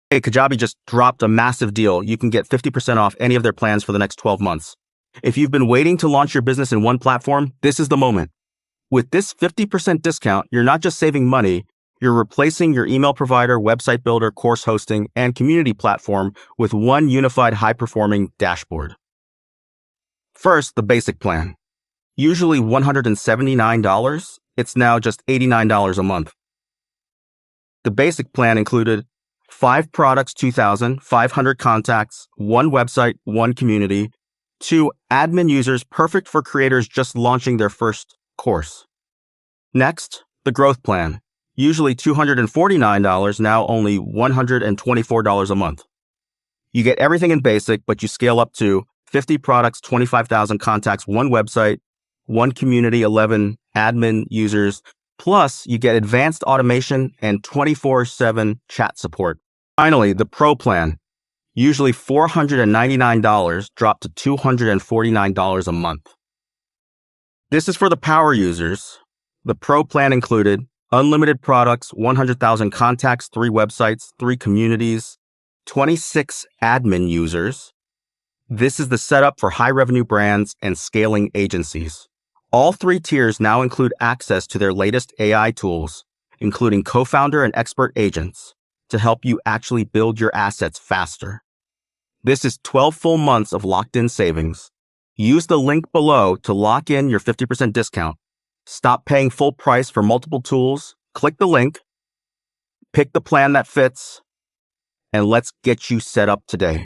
Hey, Kajabi just dropped a massive deal. You can get 50% off any of their plans for the next 12 months. If you've been waiting to launch your business in one platform, this is the moment. With this 50% discount, you're not just saving money, you're replacing your email provider, website builder, course hosting, and community platform with one unified high-performing dashboard. First, the basic plan. Usually $179, it's now just $89 a month. The basic plan included 5 products, 2,000, 500 contacts, 1 website, 1 community, 2 admin users perfect for creators just launching their first course. Next, the growth plan. Usually $249, now only $124 a month. You get everything in basic, but you scale up to 50 products, 25,000 contacts, 1 website, 1 community, 11 admin users, plus you get advanced automation and 24/7 chat support. Finally, the Pro plan. Usually $499, dropped to $249 a month. This is for the power users. The Pro plan included unlimited products, 100,000 contacts, 3 websites, 3 communities, 26 admin users. This is the setup for high revenue brands and scaling agencies. All 3 tiers now include access to their latest AI tools, including Cofounder and Expert Agents, to help you actually build your assets faster. This is 12 full months of locked-in savings. Use the link below to lock in your 50% discount. Stop paying full price for multiple tools, click the link, pick the plan that fits, and let's get you set up today.